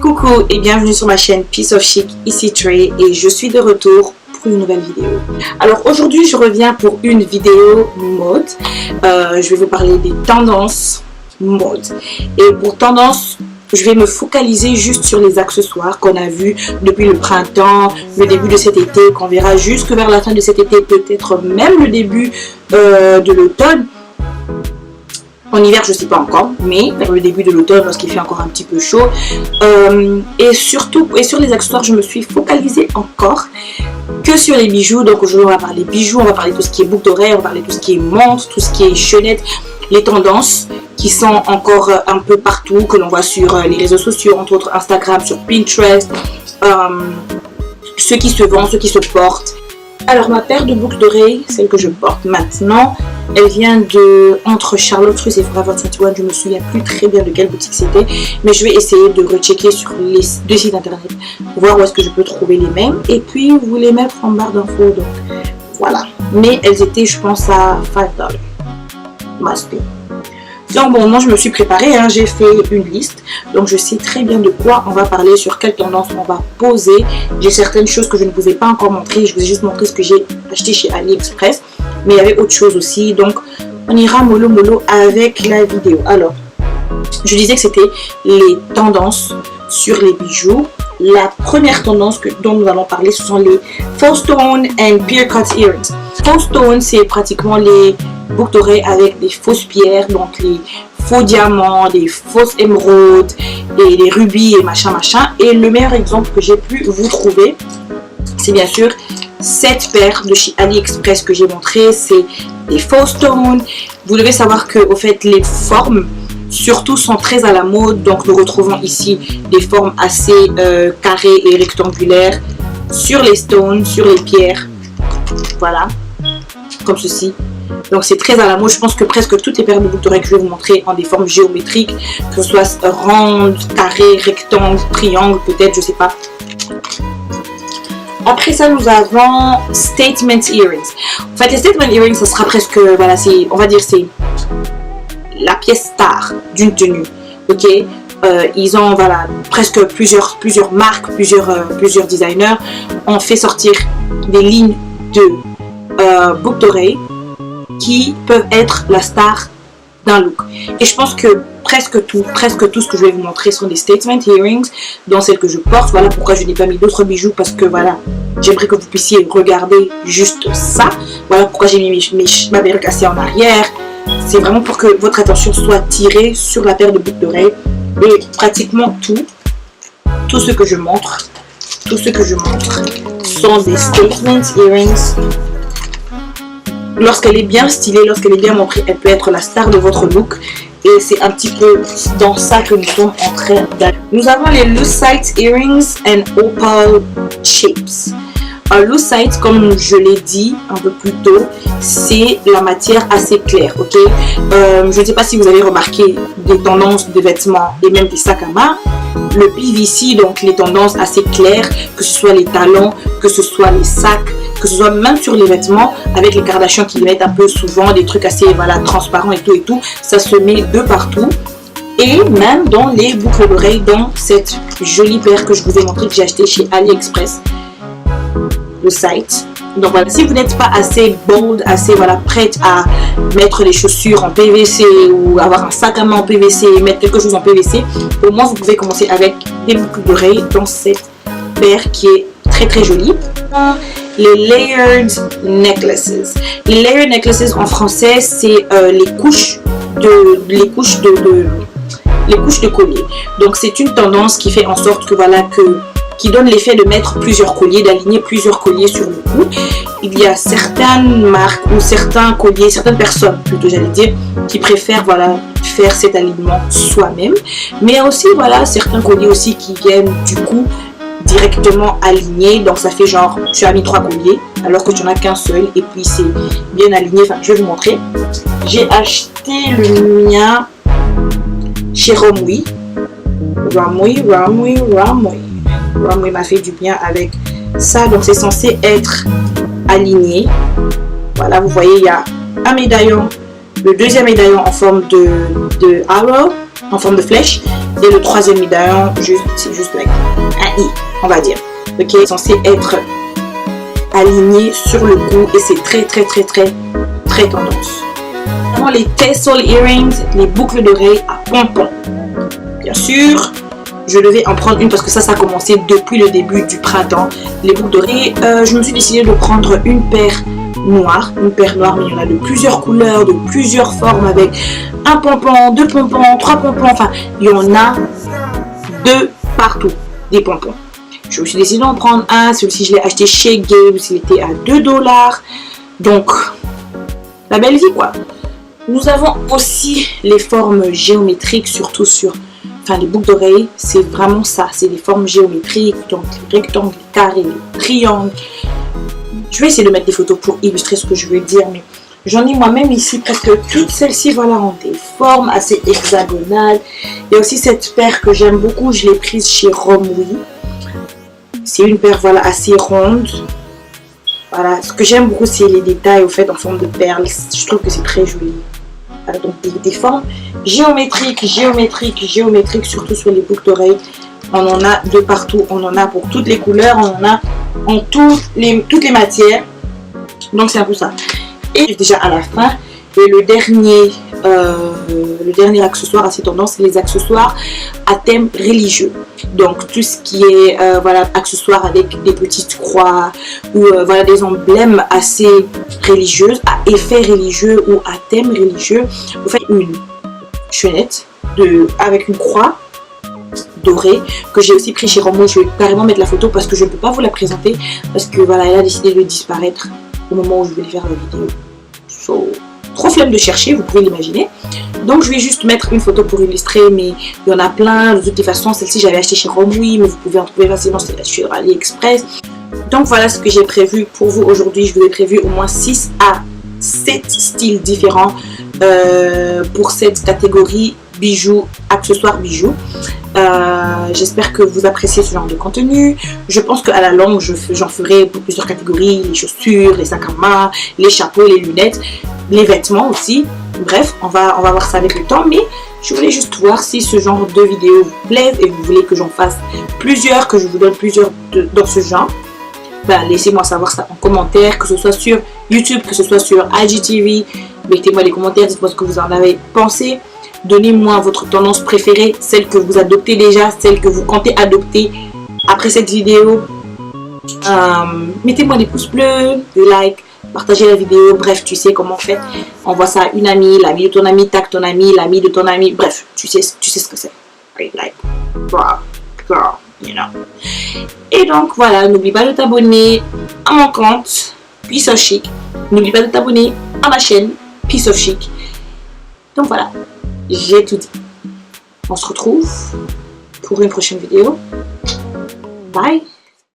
Coucou et bienvenue sur ma chaîne Piece of Chic, ici Trey et je suis de retour pour une nouvelle vidéo. Alors aujourd'hui je reviens pour une vidéo mode. Je vais vous parler des tendances mode. Et pour tendance, je vais me focaliser juste sur les accessoires qu'on a vus depuis le printemps, le début de cet été, qu'on verra jusque vers la fin de cet été, peut-être même le début de l'automne. En hiver, je ne sais pas encore, mais vers le début de l'automne, lorsqu'il fait encore un petit peu chaud. Et surtout, sur les accessoires, je me suis focalisée encore que sur les bijoux. Donc aujourd'hui, on va parler bijoux, on va parler de tout ce qui est boucle d'oreille, on va parler de tout ce qui est montre, tout ce qui est chaînette, les tendances qui sont encore un peu partout, que l'on voit sur les réseaux sociaux, entre autres Instagram, sur Pinterest, ceux qui se vendent, ceux qui se portent. Alors ma paire de boucles d'oreilles, celle que je porte maintenant, elle vient de entre Charlotte Russe et Forever 21. Je me souviens plus très bien de quelle boutique c'était, mais je vais essayer de rechecker sur les deux sites internet, voir où est-ce que je peux trouver les mêmes, et puis vous les mettre en barre d'infos. Donc voilà, mais elles étaient, je pense, à $5. Must be. Donc bon, moi je me suis préparée, hein, j'ai fait une liste, donc je sais très bien de quoi on va parler, sur quelle tendance on va poser. J'ai certaines choses que je ne vous ai pas encore montrées, je vous ai juste montré ce que j'ai acheté chez AliExpress, mais il y avait autre chose aussi, donc on ira mollo mollo avec la vidéo. Alors, je disais que c'était les tendances sur les bijoux. La première tendance dont nous allons parler, ce sont les faux stone and pear cut earrings. Faux stone, c'est pratiquement les boucles d'oreilles avec des fausses pierres, donc les faux diamants, des fausses émeraudes et les rubis et machin machin. Et le meilleur exemple que j'ai pu vous trouver, c'est bien sûr cette paire de chez AliExpress que j'ai montré. C'est des faux stones. Vous devez savoir que au fait les formes surtout sont très à la mode, donc nous retrouvons ici des formes assez carrées et rectangulaires sur les stones, sur les pierres, voilà, comme ceci. Donc c'est très à la mode. Je pense que presque toutes les paires de boucles d'oreilles que je vais vous montrer ont des formes géométriques, que ce soit ronde, carré, rectangle, triangle, peut-être, je sais pas. Après ça, nous avons statement earrings. En fait, les statement earrings, ça sera presque, voilà, c'est, on va dire, c'est la pièce star d'une tenue, ok. Ils ont, voilà, presque plusieurs marques, plusieurs designers ont fait sortir des lignes de boucles d'oreilles qui peuvent être la star d'un look. Et je pense que presque tout ce que je vais vous montrer sont des statement earrings, dont celles que je porte. Voilà pourquoi je n'ai pas mis d'autres bijoux, parce que voilà, j'aimerais que vous puissiez regarder juste ça. Voilà pourquoi j'ai mis ma perruque assez en arrière. C'est vraiment pour que votre attention soit tirée sur la paire de boucles d'oreilles. Et pratiquement tout ce que je montre sont des statement earrings. Lorsqu'elle est bien stylée, lorsqu'elle est bien montrée, elle peut être la star de votre look. Et c'est un petit peu dans ça que nous sommes en train d'aller. Nous avons les lucite earrings and opal shapes. Un lucite, comme je l'ai dit un peu plus tôt, c'est la matière assez claire, ok. Je ne sais pas si vous avez remarqué des tendances de vêtements et même des sacs à main. Le PVC, donc les tendances assez claires, que ce soit les talons, que ce soit les sacs, que ce soit même sur les vêtements, avec les Kardashians qui mettent un peu souvent des trucs assez, voilà, transparents et tout, ça se met de partout. Et même dans les boucles d'oreilles, dans cette jolie paire que je vous ai montré, que j'ai acheté chez AliExpress, le site. Donc voilà, si vous n'êtes pas assez bold, assez, voilà, prête à mettre les chaussures en PVC ou avoir un sac à main en PVC et mettre quelque chose en PVC, au moins vous pouvez commencer avec des boucles d'oreilles dans cette paire qui est très très jolie. Les layered necklaces. Les layered necklaces en français, c'est les couches de collier. Donc c'est une tendance qui fait en sorte que voilà, qui donne l'effet de mettre plusieurs colliers, d'aligner plusieurs colliers sur le cou. Il y a certaines marques ou certains colliers, certaines personnes plutôt j'allais dire, qui préfèrent, voilà, faire cet alignement soi-même. Mais il y a aussi, voilà, certains colliers aussi qui viennent du coup directement alignés. Donc ça fait genre tu as mis 3 colliers alors que tu n'en as qu'un seul et puis c'est bien aligné. Enfin, je vais vous montrer. J'ai acheté le mien chez Romwe. Romwe m'a fait du bien avec ça. Donc c'est censé être aligné. Voilà, vous voyez, il y a un médaillon, le deuxième médaillon en forme de arrow en forme de flèche. Et le troisième médaillon, c'est juste like un i, on va dire. Ok, c'est censé être aligné sur le cou et c'est très tendance. Vraiment les tassel earrings, les boucles d'oreilles à pompons. Bien sûr, je devais en prendre une parce que ça a commencé depuis le début du printemps. Les boucles d'oreilles, je me suis décidé de prendre une paire noire, mais il y en a de plusieurs couleurs, de plusieurs formes avec un pompon, 2 pompons, 3 pompons, enfin il y en a de partout des pompons. Je me suis décidé d'en prendre un, celui-ci je l'ai acheté chez Gabe, il était à 2 $. Donc la belle vie quoi. Nous avons aussi les formes géométriques, surtout sur les boucles d'oreilles, c'est vraiment ça, c'est des formes géométriques, donc les rectangles, les carrés, les triangles. Je vais essayer de mettre des photos pour illustrer ce que je veux dire, mais j'en ai moi-même ici presque toutes celles-ci, voilà, ont des formes assez hexagonales. Il y a aussi cette paire que j'aime beaucoup, je l'ai prise chez Romwe. C'est une paire, voilà, assez ronde. Voilà, ce que j'aime beaucoup, c'est les détails, au fait, en forme de perles. Je trouve que c'est très joli. Voilà, donc des formes géométriques, surtout sur les boucles d'oreilles. On en a de partout, on en a pour toutes les couleurs, on en a en toutes les matières. Donc c'est un peu ça. Et déjà à la fin, et le dernier accessoire assez tendance, c'est les accessoires à thème religieux. Donc tout ce qui est voilà, accessoires avec des petites croix ou voilà, des emblèmes assez religieux, à effet religieux ou à thème religieux. Vous faites une chaînette avec une croix dorée que j'ai aussi pris chez Romo. Je vais carrément mettre la photo parce que je ne peux pas vous la présenter parce que voilà, elle a décidé de disparaître au moment où je voulais faire la vidéo. Trop flemme de chercher, vous pouvez l'imaginer. Donc je vais juste mettre une photo pour illustrer, mais il y en a plein. De toutes les façons, celle-ci j'avais acheté chez Romwe, mais vous pouvez en trouver facilement sur AliExpress. Donc voilà ce que j'ai prévu pour vous aujourd'hui. Je vous ai prévu au moins 6 à 7 styles différents pour cette catégorie bijoux, accessoires bijoux. J'espère que vous appréciez ce genre de contenu. Je pense qu'à la longue j'en ferai pour plusieurs catégories, les chaussures, les sacs à main, les chapeaux, les lunettes, les vêtements aussi. Bref, on va voir ça avec le temps, mais je voulais juste voir si ce genre de vidéo vous plaise et vous voulez que j'en fasse plusieurs, que je vous donne plusieurs dans ce genre. Ben, laissez-moi savoir ça en commentaire, que ce soit sur YouTube, que ce soit sur IGTV. Mettez-moi les commentaires, dites-moi ce que vous en avez pensé. Donnez-moi votre tendance préférée, celle que vous adoptez déjà, celle que vous comptez adopter après cette vidéo. Mettez-moi des pouces bleus, des likes, partagez la vidéo, bref, tu sais comment on fait. Envoie ça à une amie, l'ami de ton ami, tag ton ami, l'ami de ton ami, bref, tu sais ce que c'est. Like, girl, you know. Et donc voilà, n'oublie pas de t'abonner à mon compte Piece of Chic. N'oublie pas de t'abonner à ma chaîne Piece of Chic. Donc voilà, j'ai tout dit. On se retrouve pour une prochaine vidéo. Bye!